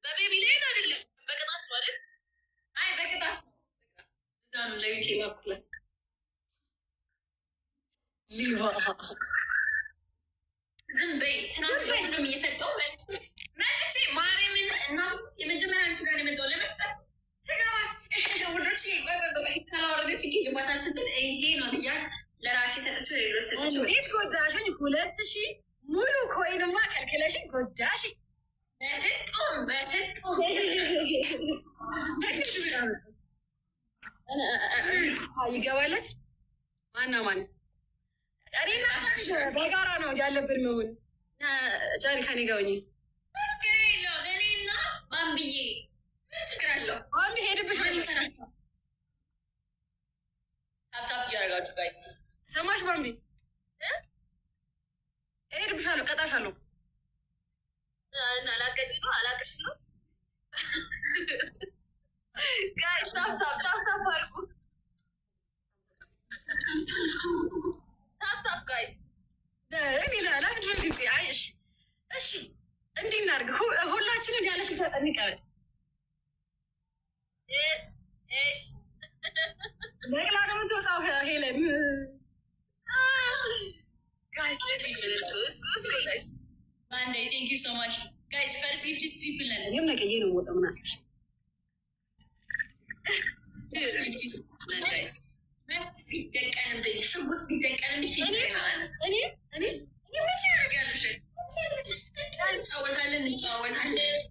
በቤቢ ላይ አይደለም በቅጣት ነው አይደል? አይ በቅጣት እዛ ነው ለቤት ይማኩለት ሊባ ዝም በይ። ትናንት ሁሉም እየሰጠው መጥቼ ማርያምን እናት የመጀመሪያ አንቺ ጋር የመጣው ለመስጠት ስገባት ውዶች ካላወረደች ይገባታል ስትል ይሄ ነው ብያት ለራቼ ሰጠች። ሌሎች ሰጠች ቤት ጎዳሽኝ 2000 ሙሉ ኮይንማ ከልክለሽኝ ጎዳሽኝ። በፍጹም በፍጹም ይገባለች። ማና ማን እኔና በጋራ ነው ያለብን መሆን ጃኒ ከኔ ጋር ሆኜ ችግር የለውም። እኔና ባምብዬ ምን ችግር አለው? ባምቢ ሄድብሻለሁ። ታፕታፕ እያደረጋችሁ ጋይስ ሰማሽ? ባምቢ ሄድብሻለሁ፣ ቀጣሻለሁ። አላቀጭ ነው አላቅሽ ነው ጋይስ ታፕታፕ አድርጉ። ታፕታፕ ጋይስ እሺ እንዲህ እናድርግ። ሁላችንም ያለ ፍልሰት እንቀበል። ነቅላ ደግሞ ትወጣው ሄለን ጋይስ Monday, thank you so much. Guys, first gift is triple N. I'm like, you know what I'm asking. First gift is triple N, guys. Bitek and a baby. So good, Bitek and a baby. Any? You wish you were going to say. So what I learned, so what I learned.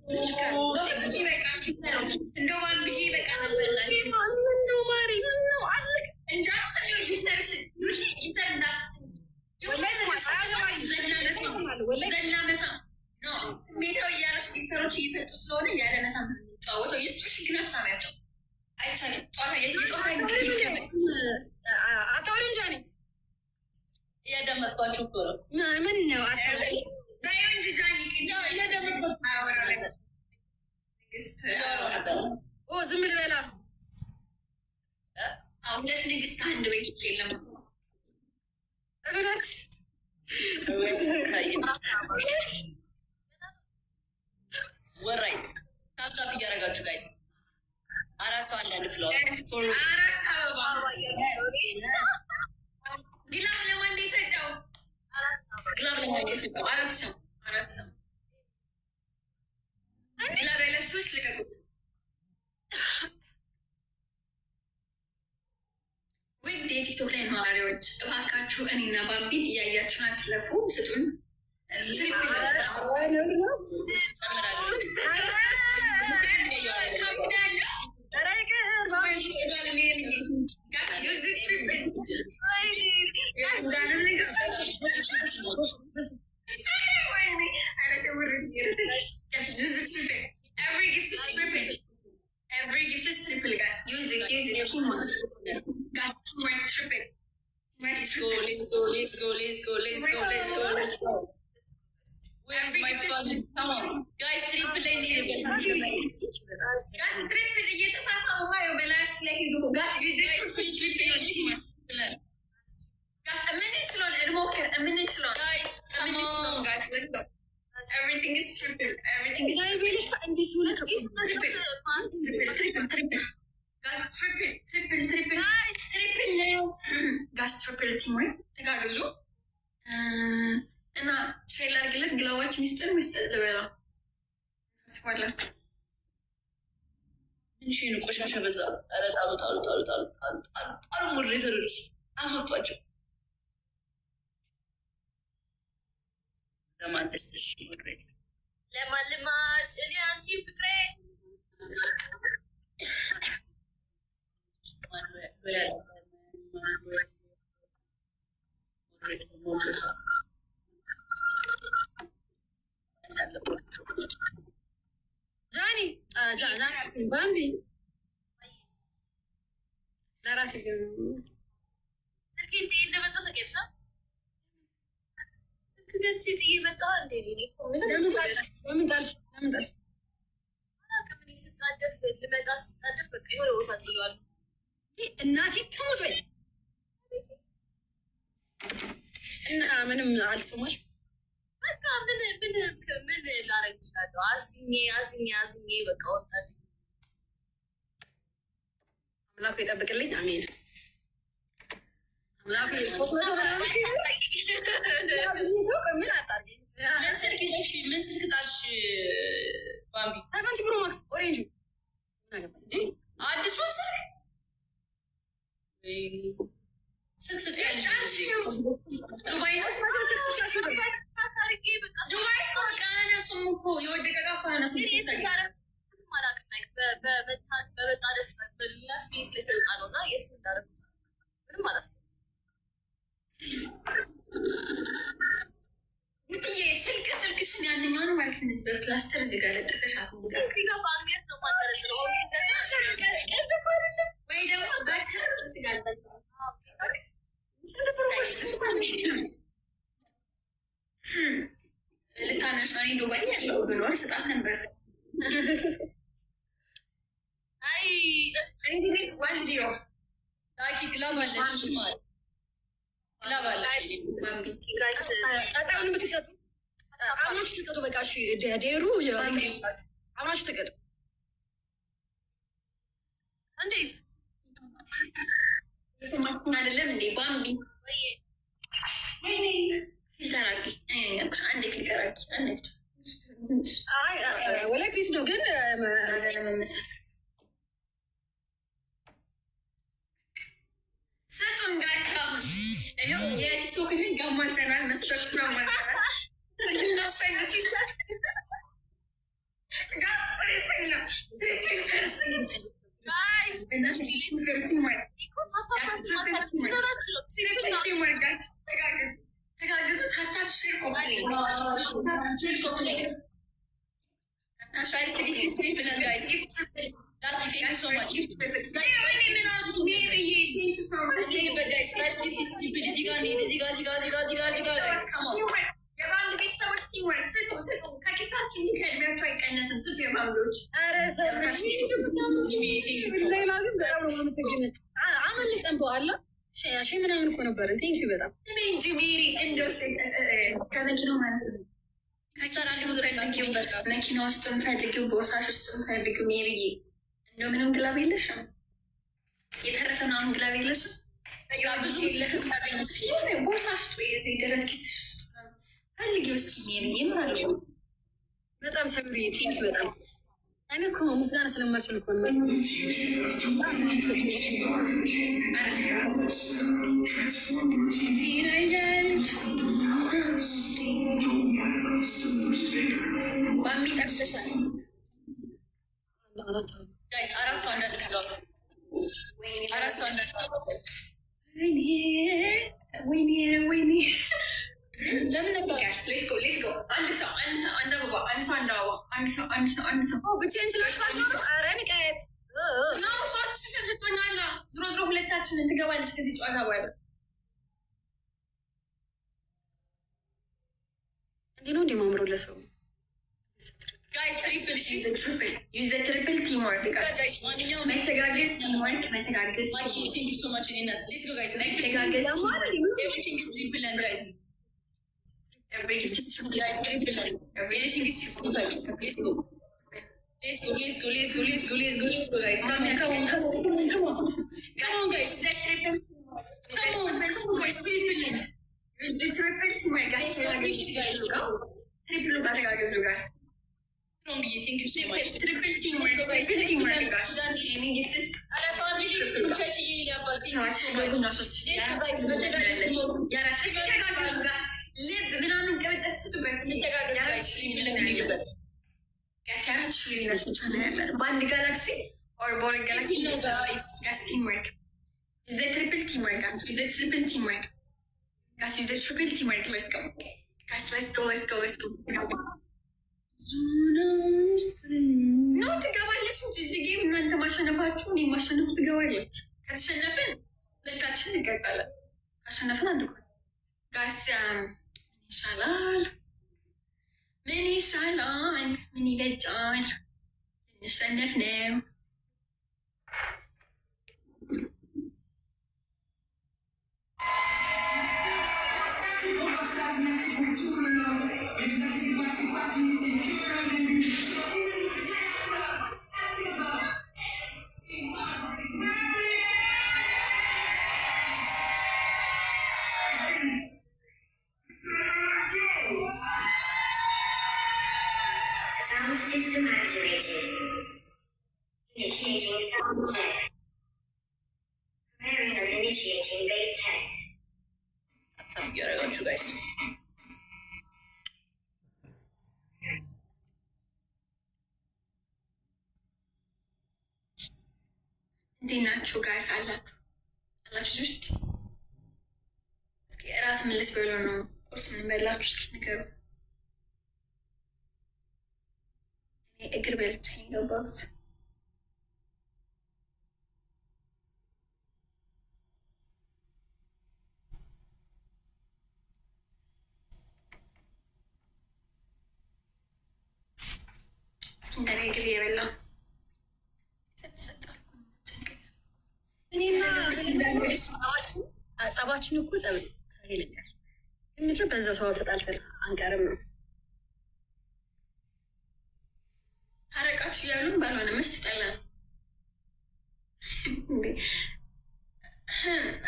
No one be like us. No, Mari, no, I like. And that's how you just said that's. ስሜታዊ እያረሽ ጊፍተሮች እየሰጡ ስለሆነ ያለ መሳ ጫወተው የስጡሽ ግን አትሳሚያቸው አይቻልም። አታወሪ እንጂ እኔ እያዳመጥኳቸው እኮ ነው። ምን ነው አታወሪ እንጂ ጃኒ እያዳመጥኳቸው ዝም ልበላ። ሁለት ንግስት አንድ ቤት ውስጥ የለም እብረት ወራይት ታፕታፕ እያደረጋችሁ ጋይስ። አራት ሰው አንዳንድ ፍሎር ግላብ ለማን የሰጠው? ግላብ ለማን የሰጠው? አራት ሰው ግላብ ያለሶች ልቀቁ። ውድ የቲክቶክ ላይ ነዋሪዎች እባካችሁ እኔና ባምቢን እያያችሁን አትለፉ። ስጡን Every gift is triple, guys. Use the gifts in your phone. Got two more triple. Let's go. Where's my phone? Come on. Guys, triple I need it. Guys, triple. You just have some more. Relax, like you do. Guys, you did triple. Guys, a minute long. A minute long. Guys, come on. Guys, let's go. Everything is triple. Everything is triple. Triple. Guys, triple. Guys, triple now. Guys, triple teamwork. ተጋግዙ እና ሼር ላድርግለት። ግላዋች ሚስጥር ሚስጥር ልበላ አስፋላችሁ። እንሺ ነው ቆሻሻ በዛ። ኧረ ጣሉ ሞዴሬተሮች አስወጧቸው። ለማን ደስትሽ ሞዴሬት ለማን ልማሽ እኔ አንቺ ፍቅሬ ጃኒ ባምቢ ለራሴ ስልኬን ጥዬ እንደመጣ ሰቄድሻ ስልክ ገዝቼ ጥዬ መጣ። እንዴት ለምን ጣልሽ? አላውቅም። እኔ ስጣደፍ በቃ የሆነ ቦታ ጥዬዋለሁ። እናቴ ትሙት ወይ እና ምንም አልሰማሽ በቃ ምን ላረግ እችላለሁ? አዝኜ በቃ ወጣልኝ። አምላኩ ይጠብቅልኝ። አሜን። ምን ስልክ ጣልሽ ባምቢ? ታይቫንቲ ፕሮ ማክስ ኦሬንጁ አዲሱን ስልክ ዱባይ በመጣደፍ በሌላ ስቴት ላይ ስለወጣ ነው እና የት እንዳደረጉ ምንም አላስታውስም። ስልክሽን ያንኛውን ማለት ነው በፕላስተር እዚህ ጋር ለጥፈሽ እዚህ ጋር በአንገት ነው ማጠረጥረው ወይ ደግሞ በክር እዚህ ጋር ልታነሽ ነው ዱባይ ያለው ብኖር ስጣት ነበር። አይ እንግዲህ ዋልዲዮ ላኪ ግላባለሽ ቀጣዩን ብትሰጡ አምናችሁ ተቀጡ። በቃ እሺ ዴሩ አምናችሁ ተቀጡ። እንዴት የሰማችን አይደለም እንዴ? ባምቢ ፊልተር አድርጊ። አንዴ ፊልተር አድርጊ። ወላይ ፒስ ነው ግን ለመመሳሰል ስጡን ጋይስ። አሁን ይኸው የቲክቶክን ህግ አሟልተናል፣ መስፈርቱን አሟልተናል። ተጋገዙ። ታታብ የባንድ ቤተሰቦች ቲምወርክ ስጡ። ከኪሳችሁ ከእድሜያችሁ አይቀነስም። ስጡ የባንዶች ሌላ ግን በጣም ነው መሰግነት አመልጠን በኋላ ሺ ምናምን እኮ ነበረ። ቴንኪ በጣም እንጂ ሜሪ እንደው ከመኪናው ማለት ነው መኪና ውስጥ ፈልጊው፣ ቦርሳሽ ውስጥ ፈልጊው። ሜሪዬ እንደው ምንም ግላብ የለሽም? የተረፈ ምናምን ግላብ የለሽም? ቦርሳሽ ውስጥ ወይ ደረት ኪስሽ ውስጥ ፈልጊ ውስጥ ሜሪዬ ይኖራሉ። በጣም ሰብሪ ቴንኪ በጣም እኔ እኮ ምስጋና ስለማልችል እኮ ነው። ወይኔ ለምን ነበር? አንድ ሰው ብቻዬን ስለሻለ ኧረ ንቀት ሶስት ስትሆኛላ። ዞሮ ሁለታችንን ትገባለች ከዚህ ጨዋታ በኋላ። እንዲህ ነው እንደማምሮ ለሰው ዩዝ ትሪፕል ቲምወርክ መተጋገዝ ቲምወርክ መተጋገዝ Everything is triple. Everything is triple. Let's go, guys. Come on, guys. That's triple. Come on, guys. Triple. The triple team, guys. Triple, guys. Thank you so much. Triple team, guys. Any gift is ልብ ምናምን ቀበጠ ስትበት ያሲያራት ሽሊነት ብቻ ነው ያለን በአንድ ጋላክሲ ኦር በሁለት ጋላክሲ ጋስ ቲምወርክ ዘ ትሪፕል ቲምወርክ ትሪፕል ቲምወርክ ጋስ ዘ ትሪፕል ቲምወርክ ሌትስ ጎ ኖ ትገባለች እንጂ እዚህ ጌም እናንተ ማሸነፋችሁ እኔ ማሸነፉ ትገባለች። ከተሸነፍን ሁለታችን እንቀጣለን። ካሸነፍን አንድ ጋስ ይሻላል። ምን ይሻላል? ምን ይበጃል? እንሸነፍ ነው። system activated. Initiating sound check. Preparing and initiating base test. Tamam ያረጋችሁ ጋይስ እንዴት ናችሁ ጋይስ? አላችሁ ውስጥ እስኪ እራት ምን ልትበሉ ነው? ቁርስ ምን በላችሁ? እስኪ ንገሩ። እኔ እግር በልቼ ገባሁት። እንደኔ ጊዜ የበላው እኔና ጸባችን እኮ ጸብ ከሌለኛል ምድር በዛው ሰው ተጣልተን አንቀርም ነው። ታረቃችሁ ያሉን ባልሆነ መች ትጠላል።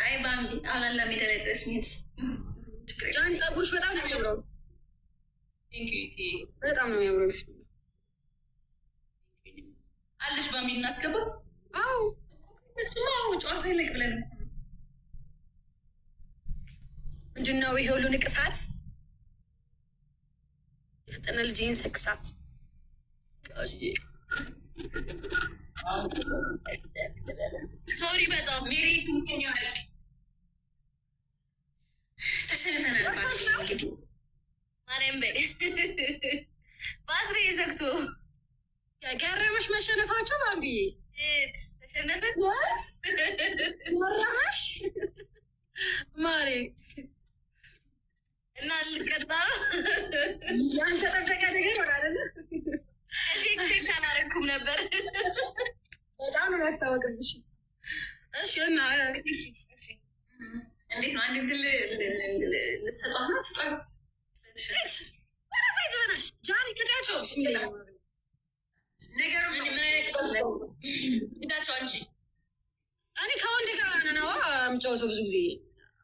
አይ ባምቢ አላላ ሜዳ ላይ ጥረሽ ሚሄድ ጃን ጸጉርሽ በጣም ነው የሚያምረው። በጣም ነው የሚያምረው። አለሽ ባምቢ እናስገባት። አዎ ጨዋታ ይለቅ ብለን ምንድን ነው ይሄ ሁሉ ንቅሳት? የፈጠነ ልጅን ሰክሳት ሶሪ በጣም ሜሪ ያለቅ ተሸንፈናል። እንግዲህ ማርያም በይ ባትሪ ዘግቶ ገረመሽ መሸነፋቸው ባምቢዬ ተሸነፈ መራሽ ማሬ እና ልቀጣ ያልተጠበቀ ነገር ወራለ እዚህ ኤክስፔክት አላደረኩም ነበር። በጣም ነው ያስታወቅብሽ። እሺ እና እንዴት ነው አንድ ድል ልሰጧት ነው? ስጧት ወራሳይ ጀበናሽ ጃኒ ቅዳቸው ብስሚላ ነገሩ ግዳቸው አንቺ እኔ ከወንድ ጋር ነው የምጫወተው ብዙ ጊዜ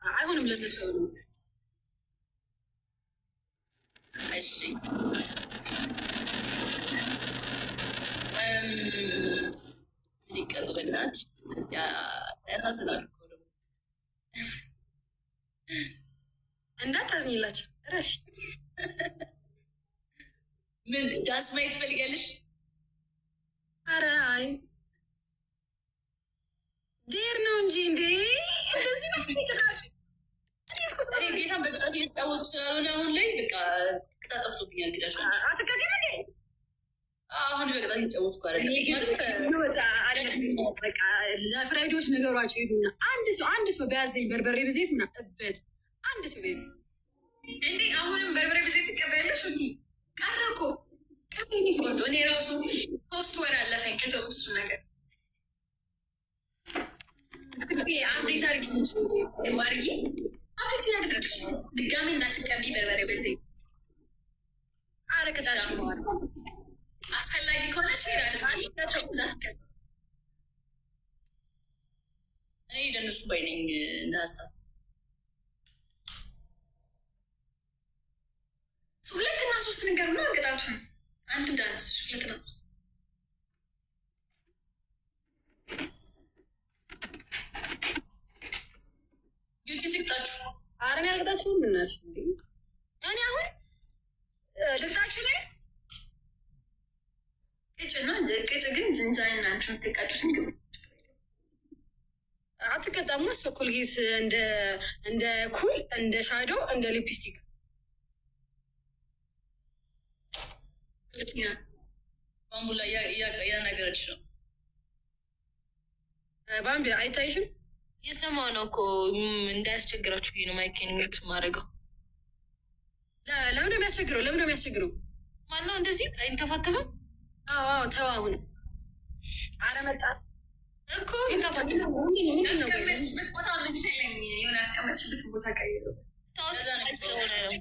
አይሆንም ለነሱ ነው። እሺ ሊቀጡ በናች እዚያ ያሳዝናሉ እኮ ደግሞ እንዳታዝኝላቸው ረሽ ምን ዳንስ ማየት ትፈልጊያለሽ? አረ አይ ዴር ነው እንጂ እንዴ እንደዚህ ነው የሚቀጣሽ። እኔ ጌታን በቅጣት እየተጫወቱ ስላልሆነ አሁን ላይ በቃ ቅጣት ጠፍቶብኛል። ግዳቸው አትቀጭም እንዴ? አሁን በቅጣት እየተጫወቱ እኮ አይደለም። በቃ ለፍራይዶች ነገሯቸው ሄዱና አንድ ሰው ቢያዘኝ በርበሬ ብዜት ምናበት አንድ ሰው ቢያዘኝ እንዴ አሁንም በርበሬ ብዜት ትቀበያለሽ? ቀረ እኮ ቀኔ ቆንጆ። እኔ ራሱ 3 ወር አለፈኝ ከተውት እሱ ነገር አብዴት አርጊ ማርጊ አብዴት ያደረግሽ ድጋሚ እንዳትቀቢ በርበሬ በዜት አረቀጫቸው ማለት አስፈላጊ ከሆነ ሽራቸው እንዳትቀቢ። እኔ ለእነሱ ባይነኝ እንደ ሀሳብ 2 እና 3 ነገር ነው ቅጣቱ። አንድ ዳንስ 2 እና 3 ዩቲ ሲቅጣችሁ አረን ያልቅጣችሁ ምናሽ እንዴ? እኔ አሁን ልቅጣችሁ ላይ ቅጭና ቅጭ ግን ጅንጃይና አንቺ ትቀጡትን ግብ አትቀጣማ። እሷ ኮልጌት እንደ ኩል እንደ ሻዶ እንደ ሊፕስቲክ ባምቡላ እያናገረች ነው። ባምቢ አይታይሽም? የሰማው ነው እኮ እንዳያስቸግራችሁ ብዬ ነው ማይኬን ሚት ማድረገው። ለምን ነው የሚያስቸግረው? ለምን ነው የሚያስቸግረው? ማነው እንደዚህ አይንተፋተፍም? አዎ ተው። አሁን አረ መጣ እኮ ያስቀመጥሽበት ቦታ ምትለኝ የሆነ ያስቀመጥሽበት ቦታ ቀይሩ። ስለሆነ ነው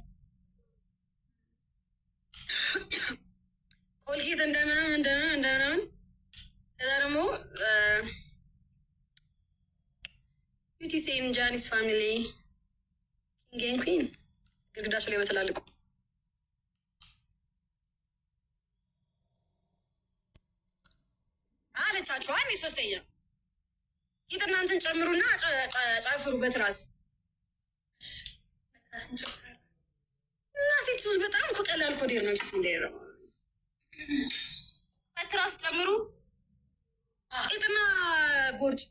ኮልጌት እንደምናምን ከዛ ደግሞ ዩቲሴን ጃኒስ ፋሚሊ ኪንግ ኩን ግድግዳቸው ላይ በተላልቁ ይመቻችሁ። አንዴ ሶስተኛ ቂጥ እናንተን ጨምሩና ጨፍሩበት ራስ እናቴ ትውዝ በጣም እኮ ቀላል እኮ ዴር ነው። ቢስሚላህ ነው ትራስ ጨምሩ ቂጥና ቦርጭ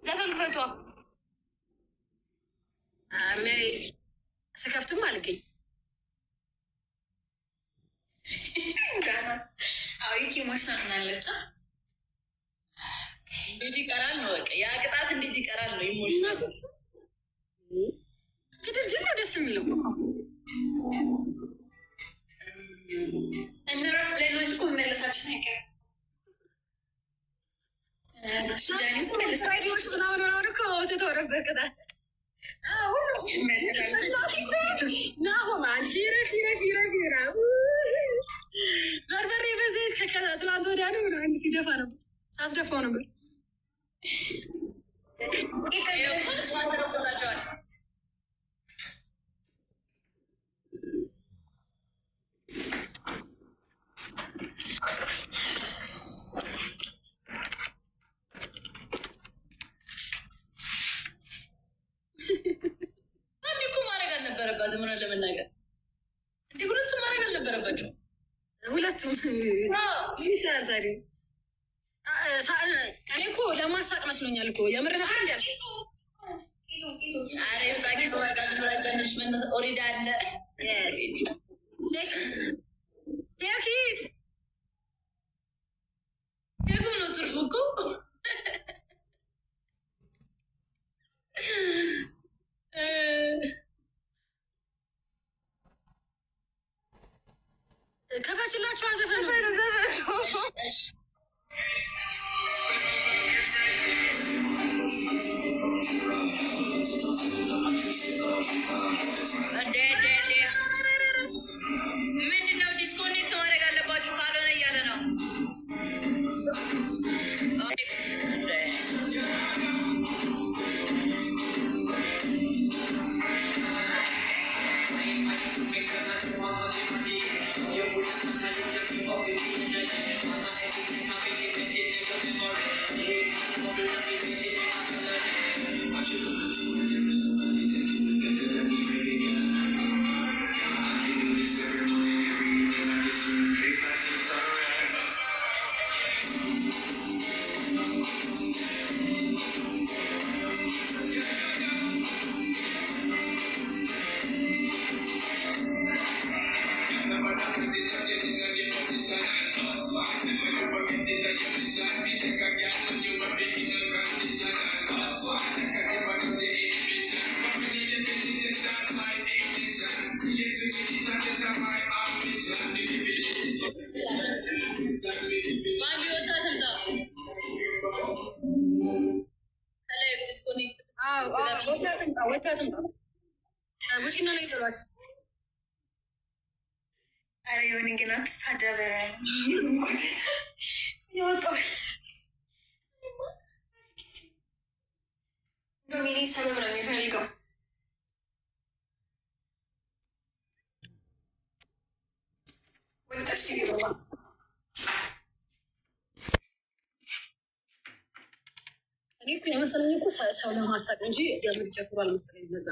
ዘፈን ክፈቷ። አሬ ስከፍትም አልገኝ አዊት ኢሞሽናል ናለች። እንዴት ይቀራል ነው በቃ ያ ቅጣት እንዴት ይቀራል ነው ኢሞሽናል ክትል ነው ደስ የሚለው እነራፍ ለኖች ቁም መለሳችን አይቀር ጃኒስ ራዲዮች ምናምን ምናምን እኮ ትተወረበት ቅጣት ናሆም አንቺ ረፊ በርበሬ በዘይት ከትላንት ወዲያ ነው ምናምን ሲደፋ ነበር ሳስደፋው ነበር። ምን ለመናገር እንዴ ሁለቱም ማድረግ አልነበረባቸው። ሁለቱም ይሻላል። እኔ እኮ ለማሳቅ መስሎኛል እኮ የምር ነበር እንዴ? አሬ ታቂ ተወጋግረሽ መነሳ ኦሪዳ አለ ዴኪት ደግሞ ነው ትርፉ እኮ ከፈችላችሁ ዘፈኑ ምንድነው? ዲስኮኔክት ማድረግ አለባችሁ ካልሆነ እያለ ነው። ውጪና ነው ይሰሯት። አረ የሆነ ግን አትሳደበ የወጣው ዶሚኒ ሰበብ ነው የሚፈልገው። ወጣሽ ይገባ እኔ እኮ የመሰለኝ እኮ ሰው ለማሳቅ እንጂ የምትጨፍሩ አልመሰለኝም።